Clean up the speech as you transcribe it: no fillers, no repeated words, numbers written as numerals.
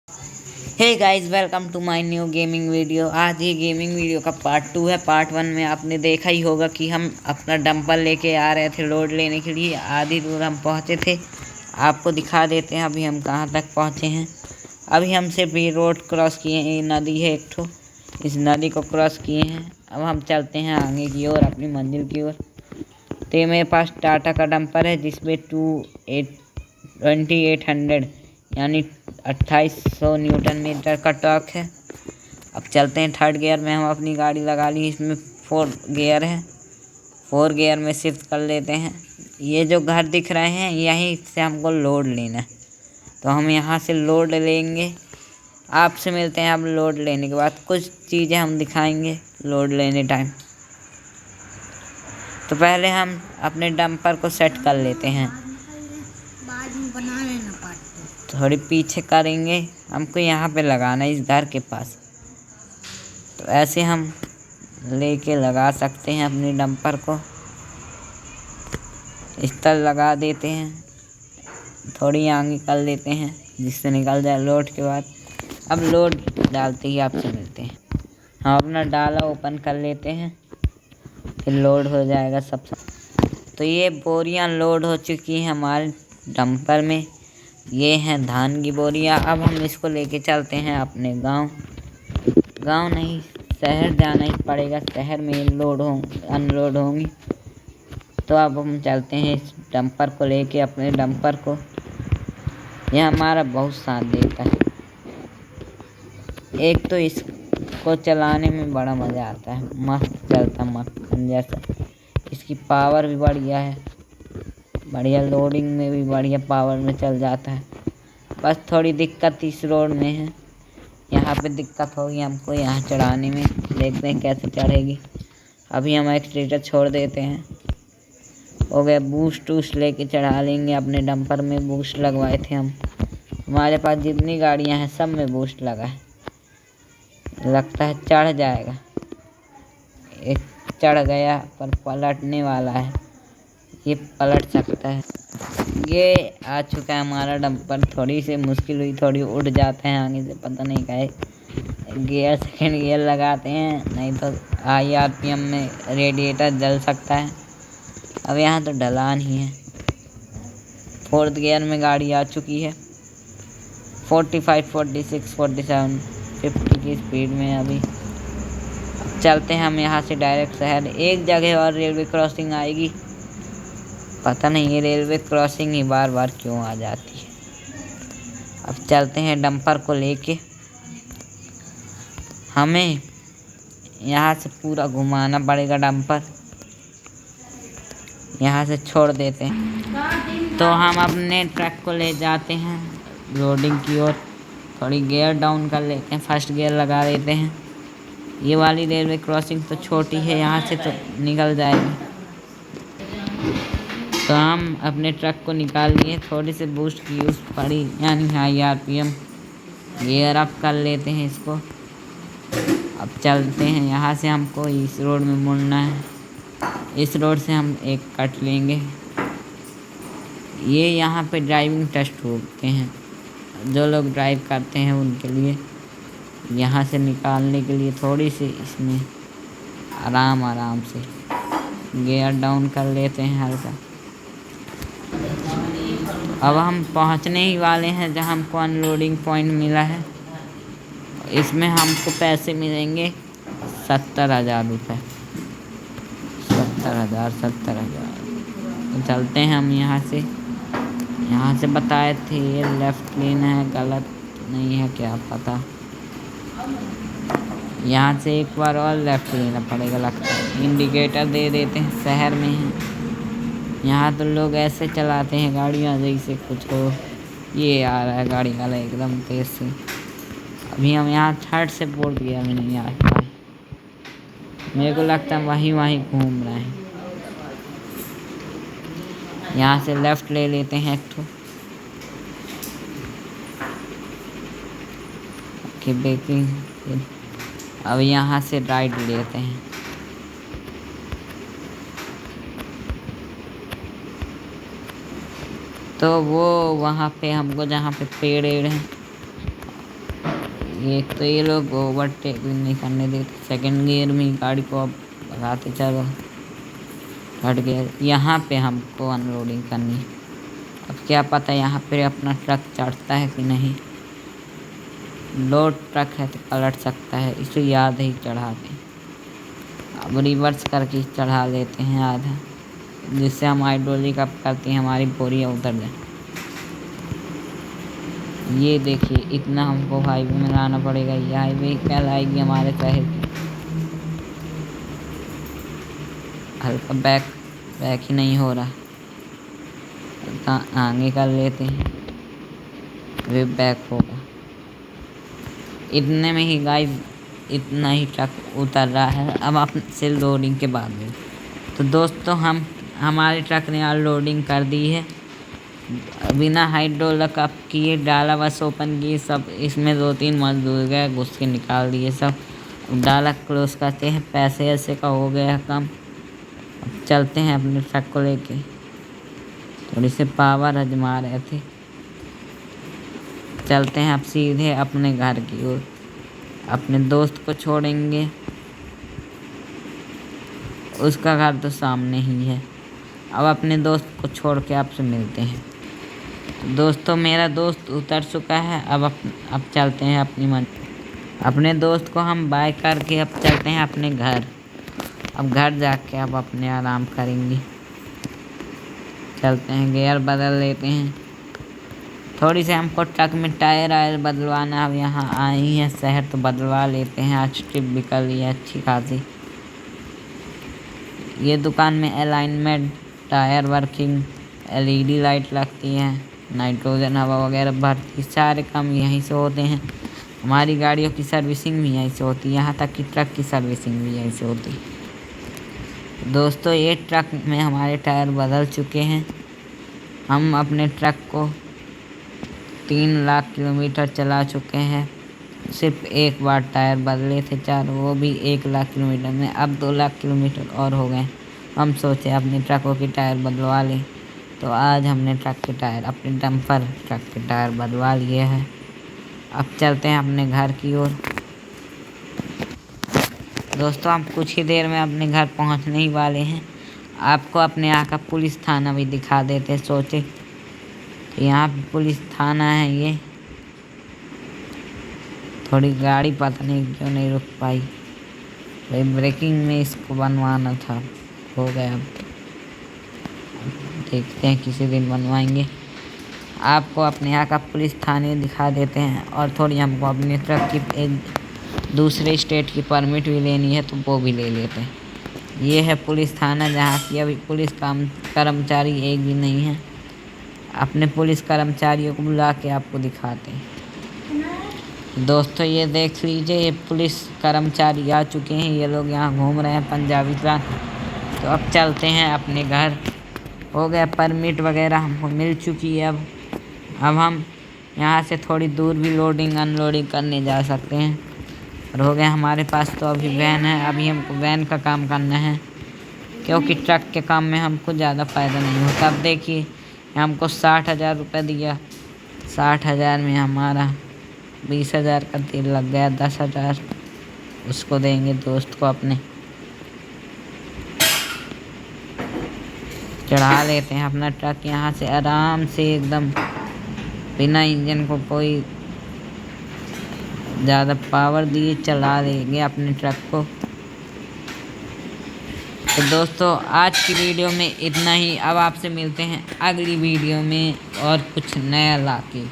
Hey guys, welcome to my new gaming video. आज ये gaming video का part 2 है। पार्ट 1 में आपने देखा ही होगा कि हम अपना डंपर लेके आ रहे थे लोड लेने के लिए। आधी दूर हम पहुंचे थे। आपको दिखा देते हैं अभी हम कहां तक पहुंचे हैं। अभी हम सिर्फ ये रोड क्रॉस किए हैं। ये नदी है एक ठो, इस नदी को क्रॉस किए हैं। अब हम चलते हैं आगे की ओर, अपनी मंजिल की ओर। तो ये मेरे पास टाटा का डंपर है जिसमें 2800 यानी 2800 न्यूटन मीटर का टॉर्क है। अब चलते हैं थर्ड गियर में। हम अपनी गाड़ी लगा ली, इसमें 4 गियर है। 4 गियर में शिफ्ट कर लेते हैं। ये जो घर दिख रहे हैं यहीं से हमको लोड लेना है, तो हम यहाँ से लोड लेंगे। आपसे मिलते हैं अब लोड लेने के बाद। कुछ चीज़ें हम दिखाएंगे लोड लेने टाइम। तो पहले हम अपने डंपर को सेट कर लेते हैं। थोड़ी पीछे करेंगे, हमको यहाँ पे लगाना है इस घर के पास। तो ऐसे हम लेके लगा सकते हैं अपने डंपर को। इस तरह लगा देते हैं, थोड़ी आगे कर लेते हैं जिससे निकल जाए लोड के बाद। अब लोड डालते ही आपसे मिलते हैं। हम अपना डाला ओपन कर लेते हैं, फिर लोड हो जाएगा सब। तो ये बोरियां लोड हो चुकी हैं हमारे डंपर में। ये हैं धान की बोरियां। अब हम इसको लेके चलते हैं अपने गांव नहीं, शहर जाना ही पड़ेगा। शहर में लोड अनलोड होंगी। तो अब हम चलते हैं इस डंपर को लेके, अपने डंपर को। यह हमारा बहुत साथ देता है। एक तो इसको चलाने में बड़ा मज़ा आता है, मस्त चलता मक्खन जैसा। इसकी पावर भी बढ़िया है, बढ़िया लोडिंग में भी बढ़िया पावर में चल जाता है। बस थोड़ी दिक्कत इस रोड में है, यहाँ पे दिक्कत होगी हमको यहाँ चढ़ाने में। देखते हैं कैसे चढ़ेगी। अभी हम एक्सीलेटर छोड़ देते हैं। हो गया, बूस्ट वूस्ट लेके चढ़ा लेंगे। अपने डंपर में बूस्ट लगवाए थे हम। हमारे पास जितनी गाड़ियाँ हैं सब में बूस्ट लगा है। लगता है चढ़ जाएगा। एक चढ़ गया पर पलटने वाला है, ये पलट सकता है। ये आ चुका है हमारा डंपर। थोड़ी सी मुश्किल हुई, थोड़ी उड़ जाते हैं आगे से, पता नहीं काहे। गियर सेकंड गियर लगाते हैं, नहीं तो हाई आरपीएम में रेडिएटर जल सकता है। अब यहाँ तो ढलान ही है। 4th गियर में गाड़ी आ चुकी है। 45, 46, 47, 50 की स्पीड में अभी चलते हैं हम यहाँ से डायरेक्ट शहर। एक जगह और रेलवे क्रॉसिंग आएगी, पता नहीं ये रेलवे क्रॉसिंग ही बार बार क्यों आ जाती है। अब चलते हैं डंपर को लेके। हमें यहाँ से पूरा घुमाना पड़ेगा डंपर। यहाँ से छोड़ देते हैं तो हम अपने ट्रक को ले जाते हैं लोडिंग की ओर। थोड़ी गियर डाउन कर लेते हैं, फर्स्ट गियर लगा देते हैं। ये वाली रेलवे क्रॉसिंग तो छोटी है, यहाँ से तो निकल जाएगी। तो हम अपने ट्रक को निकाल लिए। थोड़ी सी बूस्ट की यूज़ पड़ी, यानी हाई आरपीएम। गियर अप कर लेते हैं इसको। अब चलते हैं, यहाँ से हमको इस रोड में मुड़ना है। इस रोड से हम एक कट लेंगे। ये यहाँ पे ड्राइविंग टेस्ट होते हैं, जो लोग ड्राइव करते हैं उनके लिए। यहाँ से निकालने के लिए थोड़ी सी इसमें आराम से गियर डाउन कर लेते हैं हल्का। अब हम पहुँचने ही वाले हैं जहाँ हमको अनलोडिंग पॉइंट मिला है। इसमें हमको पैसे मिलेंगे 70,000 रुपये। 70,000। तो चलते हैं हम यहाँ से बताए थे ये लेफ़्ट लेना है, गलत नहीं है क्या पता। यहाँ से एक बार और लेफ़्ट लेना पड़ेगा लगता है। इंडिकेटर दे देते हैं, शहर में है। यहाँ तो लोग ऐसे चलाते हैं गाड़ियाँ जैसे कुछ हो। ये आ रहा है गाड़ी वाला एकदम तेज़ से। अभी हम यहाँ 3rd से 4th गियर में नहीं आ पाए। मेरे को लगता है वहीं घूम रहे हैं। यहाँ से लेफ़्ट ले लेते हैं एक ठो। ब्रेकिंग। अब यहाँ से राइट लेते हैं। तो वो वहाँ पे हमको जहाँ पे पेड़ हैं एक तो ये लोग ओवरटेक भी नहीं करने देते, सेकंड गियर में गाड़ी को अब भगाते चलो। थर्ड गियर, यहाँ पे हमको अनलोडिंग करनी है। अब क्या पता यहाँ पे अपना ट्रक चढ़ता है कि नहीं। लोड ट्रक है तो पलट सकता है, इसे याद ही चढ़ा दें। अब रिवर्स करके चढ़ा लेते हैं आधा, जिससे हम हाइड्रोलिक अप करते हैं, हमारी बोरियाँ उतर जाए। ये देखिए इतना हमको हाईवे में लाना पड़ेगा। ये हाईवे क्या लाएगी हमारे शहर की। हल्का बैक ही नहीं हो रहा, आगे कर लेते हैं, वे बैक होगा। इतने में ही गाइस इतना ही ट्रक उतर रहा है। अब आप से लोडिंग के बाद में तो दोस्तों हमारे ट्रक ने अनलोडिंग कर दी है। बिना हाइड्रोलिक अप किए डाला बस ओपन किए सब, इसमें 2-3 मजदूर गए घुस के निकाल दिए सब। डाला क्लोज करते हैं, पैसे ऐसे का हो गया कम। अब चलते हैं अपने ट्रक को लेके, थोड़ी सी पावर आजमा रहे थे। चलते हैं अब सीधे अपने घर की ओर, अपने दोस्त को छोड़ेंगे, उसका घर तो सामने ही है। अब अपने दोस्त को छोड़ के आपसे मिलते हैं। तो दोस्तों मेरा दोस्त उतर चुका है। अब चलते हैं अपनी अपने दोस्त को हम बाय करके अब चलते हैं अपने घर। अब घर जाके अब अपने आराम करेंगे। चलते हैं, गियर बदल लेते हैं। थोड़ी से हमको ट्रक में टायर आयर बदलवाना। अब यहाँ आए हैं शहर तो बदलवा लेते हैं। आज ट्रिप भी कर ली है अच्छी खासी। ये दुकान में alignment, tyre working, LED light लगती है, नाइट्रोजन हवा वगैरह भरती, सारे काम यहीं से होते हैं। हमारी गाड़ियों की सर्विसिंग भी यहीं से होती है, यहाँ तक कि ट्रक की सर्विसिंग भी यहीं से होती है। दोस्तों ये ट्रक में हमारे टायर बदल चुके हैं। हम अपने ट्रक को 3 लाख किलोमीटर चला चुके हैं। सिर्फ एक बार टायर बदले थे 4, वो भी 1 लाख किलोमीटर में। अब 2 लाख किलोमीटर और हो गए। हम सोचे अपने ट्रकों की टायर बदलवा लें, तो आज हमने ट्रक के टायर, अपने डंपर ट्रक के टायर बदलवा लिए हैं। अब चलते हैं अपने घर की ओर। दोस्तों हम कुछ ही देर में अपने घर पहुंचने ही वाले हैं। आपको अपने यहाँ का पुलिस थाना भी दिखा देते। सोचे तो यहाँ पे पुलिस थाना है। ये थोड़ी गाड़ी पता नहीं क्यों नहीं रुक पाई, भाई ब्रेकिंग में इसको बनवाना था, हो गया। अब देखते हैं किसी दिन बनवाएंगे। आपको अपने यहाँ का पुलिस थाने दिखा देते हैं। और थोड़ी हमको अपने ट्रक की एक दूसरे स्टेट की परमिट भी लेनी है, तो वो भी ले लेते हैं। ये है पुलिस थाना, जहाँ की अभी पुलिस कर्मचारी एक भी नहीं है। अपने पुलिस कर्मचारियों को बुला के आपको दिखाते हैं। दोस्तों ये देख लीजिए, ये पुलिस कर्मचारी आ चुके हैं। ये लोग यहाँ घूम रहे हैं पंजाबी का। तो अब चलते हैं अपने घर। हो गया, परमिट वगैरह हमको मिल चुकी है। अब हम यहाँ से थोड़ी दूर भी लोडिंग अनलोडिंग करने जा सकते हैं। और हो गया, हमारे पास तो अभी वैन है। अभी हमको वैन का काम करना है, क्योंकि ट्रक के काम में हमको ज़्यादा फ़ायदा नहीं होता। अब देखिए हमको 60,000 रुपये दिया, 60,000 में हमारा 20,000 का तेल लग गया। 10,000 उसको देंगे दोस्त को अपने। चढ़ा लेते हैं अपना ट्रक यहाँ से आराम से, एकदम बिना इंजन को कोई ज़्यादा पावर दिए चला देंगे अपने ट्रक को। तो दोस्तों आज की वीडियो में इतना ही। अब आपसे मिलते हैं अगली वीडियो में और कुछ नया लाके।